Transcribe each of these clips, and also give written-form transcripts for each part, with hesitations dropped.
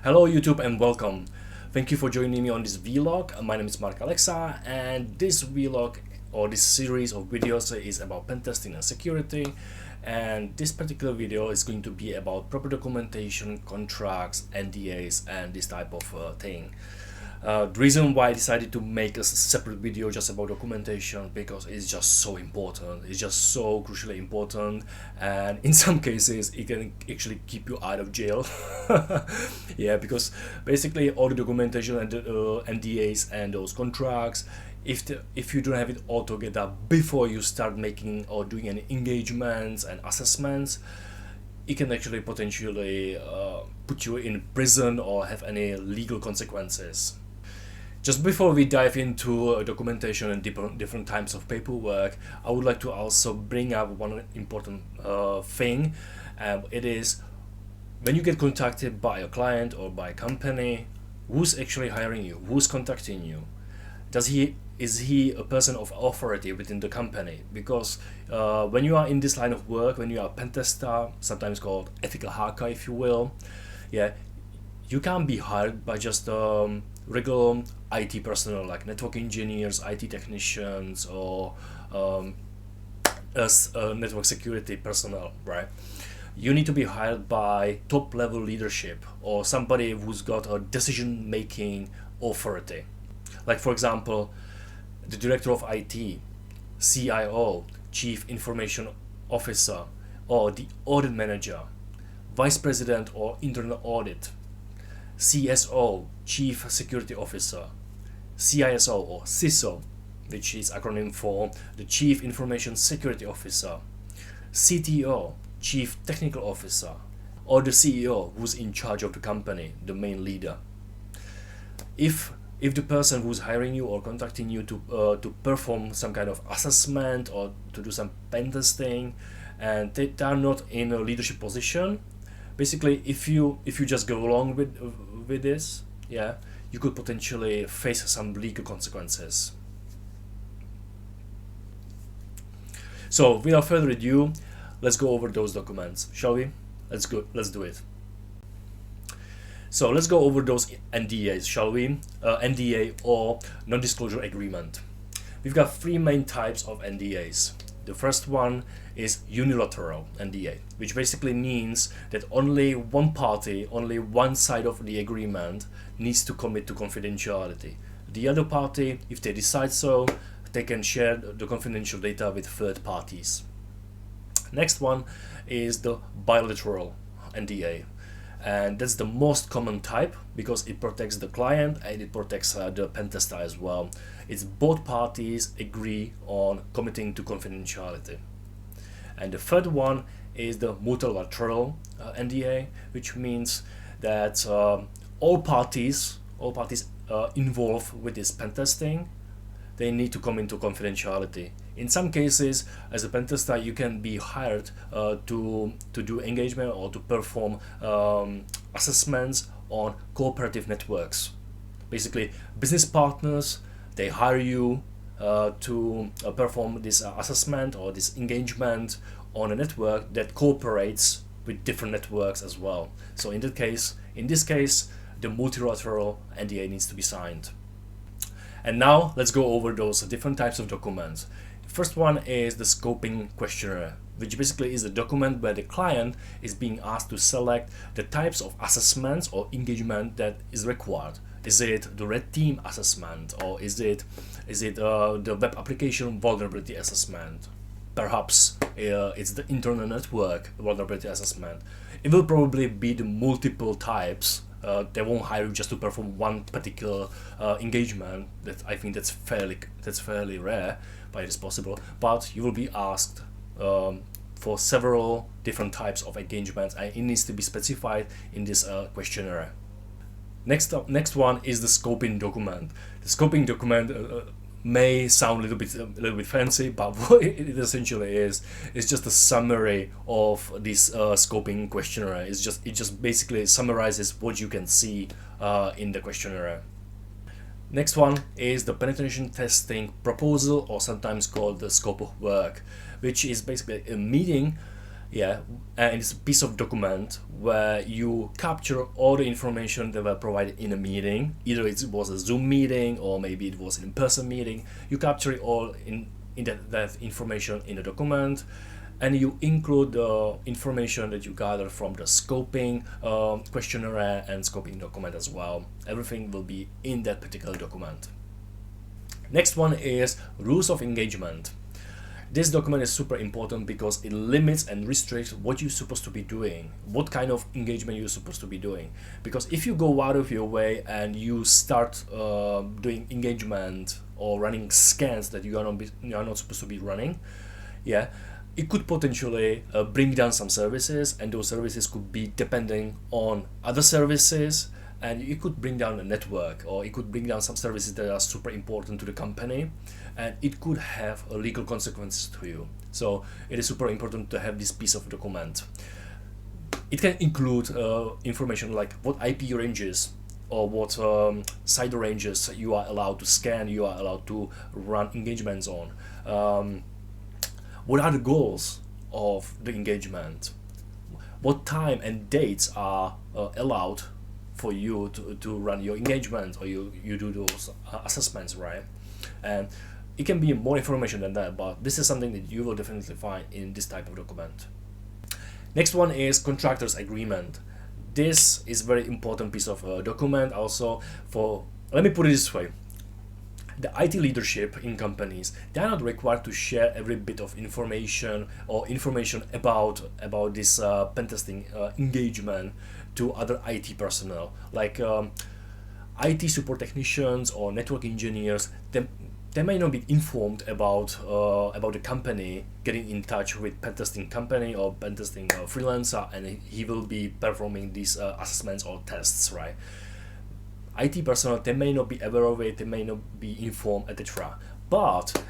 Hello YouTube and welcome. Thank you for joining me on this vlog. My name is Mark Alexa and this vlog or this series of videos is about pen testing and security, and this particular video is going to be about proper documentation, contracts, NDAs and this type of thing. The reason why I decided to make a separate video just about documentation, because it's just so important, it's just so crucially important, and in some cases it can actually keep you out of jail. Yeah, because basically all the documentation and the NDAs and those contracts, if you don't have it all together before you start making or doing any engagements and assessments, it can actually potentially put you in prison or have any legal consequences. Just before we dive into documentation and different types of paperwork, I would like to also bring up one important thing. It is when you get contacted by a client or by a company, who's actually hiring you? Who's contacting you? Is he a person of authority within the company? Because when you are in this line of work, when you are a pen tester, sometimes called ethical hacker, if you will, yeah, you can't be hired by just regular IT personnel like network engineers, IT technicians, or network security personnel, right? You need to be hired by top level leadership or somebody who's got a decision making authority. Like for example, the director of IT, CIO, Chief Information Officer, or the audit manager, vice president or internal audit, CSO, Chief Security Officer, CISO or CISO, which is acronym for the Chief Information Security Officer, CTO, Chief Technical Officer, or the CEO who's in charge of the company, the main leader. If the person who's hiring you or contacting you to perform some kind of assessment or to do some pen testing, and they are not in a leadership position, basically if you just go along with this, yeah, you could potentially face some legal consequences. So without further ado, let's go over those documents, shall we? Let's do it. So let's go over those NDAs, shall we? NDA or non-disclosure agreement. We've got three main types of NDAs. The first one is unilateral NDA, which basically means that only one party, only one side of the agreement needs to commit to confidentiality. The other party, if they decide so, they can share the confidential data with third parties. Next one is the bilateral NDA, and that's the most common type because it protects the client and it protects the pen tester as well. It's both parties agree on committing to confidentiality. And the third one is the multilateral NDA, which means that all parties involved with this pen testing, they need to come into confidentiality. In some cases, as a pen tester, you can be hired to do engagement or to perform assessments on cooperative networks. Basically, business partners, they hire you to perform this assessment or this engagement on a network that cooperates with different networks as well. So in this case, the multilateral NDA needs to be signed. And now let's go over those different types of documents. The first one is the scoping questionnaire, which basically is a document where the client is being asked to select the types of assessments or engagement that is required. Is it the red team assessment, or is it the web application vulnerability assessment? Perhaps it's the internal network vulnerability assessment. It will probably be the multiple types. They won't hire you just to perform one particular engagement. That I think that's fairly rare, but it is possible. But you will be asked for several different types of engagements, and it needs to be specified in this questionnaire. Next one is the scoping document. The scoping document may sound a little bit fancy, but what it essentially is just a summary of this scoping questionnaire. It just basically summarizes what you can see in the questionnaire. Next one is the penetration testing proposal, or sometimes called the scope of work, which is basically a meeting Yeah, and it's a piece of document where you capture all the information that were provided in a meeting. Either it was a Zoom meeting or maybe it was an in-person meeting. You capture it all in that information in a document, and you include the information that you gather from the scoping questionnaire and scoping document as well. Everything will be in that particular document. Next one is rules of engagement. This document is super important because it limits and restricts what you're supposed to be doing, what kind of engagement you're supposed to be doing. Because if you go out of your way and you start doing engagement or running scans that you are not supposed to be running, yeah, it could potentially bring down some services, and those services could be depending on other services, and it could bring down a network, or it could bring down some services that are super important to the company, and it could have legal consequences to you. So it is super important to have this piece of document. It can include information like what IP ranges or what site ranges you are allowed to scan, you are allowed to run engagements on. What are the goals of the engagement? What time and dates are allowed for you to run your engagement, or you do those assessments, right? And it can be more information than that, but this is something that you will definitely find in this type of document. Next one is contractors agreement. This is very important piece of document also for, let me put it this way. The IT leadership in companies, they are not required to share every bit of information or information about this pentesting engagement to other IT personnel, like IT support technicians or network engineers. They may not be informed about the company getting in touch with pentesting company or pentesting freelancer, and he will be performing these assessments or tests, right? IT personnel, they may not be aware of it, they may not be informed, etc. But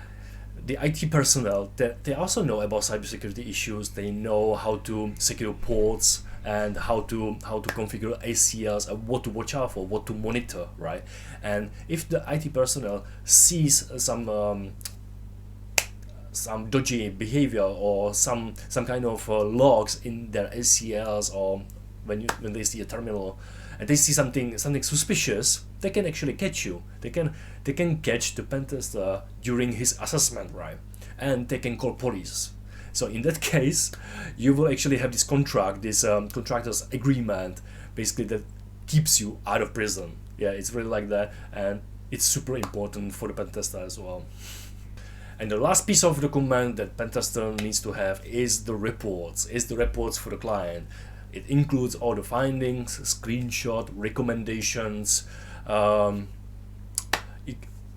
the IT personnel, they also know about cybersecurity issues. They know how to secure ports and how to configure ACLs and what to watch out for, what to monitor, right? And if the IT personnel sees some dodgy behavior or some kind of logs in their ACLs, or when they see a terminal and they see something suspicious, they can actually catch you. They can catch the pentester during his assessment, right? And they can call police. So in that case, you will actually have this contract, this contractor's agreement, basically, that keeps you out of prison. Yeah, it's really like that, and it's super important for the pentester as well. And the last piece of document that pentester needs to have is the reports. For the client. It includes all the findings, screenshot, recommendations.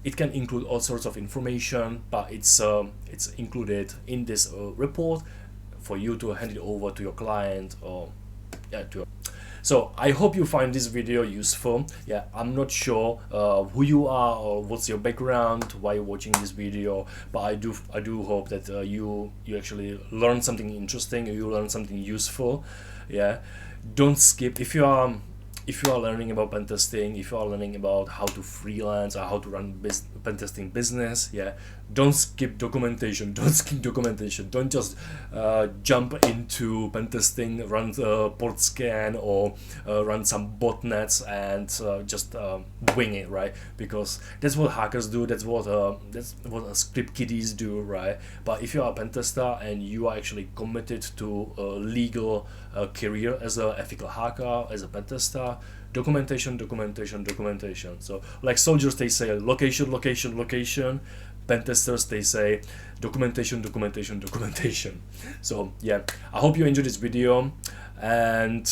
It can include all sorts of information, but it's included in this report for you to hand it over to your client, or So I hope you find this video useful. Yeah, I'm not sure who you are or what's your background, why you're watching this video, but I do hope that you actually learn something interesting, you learn something useful. Yeah, don't skip. If you are learning about pentesting, if you are learning about how to freelance or how to run pentesting business, yeah, don't skip documentation. Don't just jump into pentesting, run the port scan, or run some botnets and just wing it, right? Because that's what hackers do. That's what script kiddies do, right? But if you are a pentester and you are actually committed to a legal career as an ethical hacker, as a pentester, documentation. So like soldiers, they say location. Pentesters, they say documentation. So yeah, I hope you enjoyed this video, and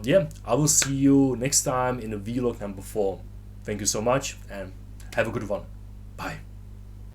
yeah, I will see you next time in the vlog number 4. Thank you so much, and have a good one. Bye.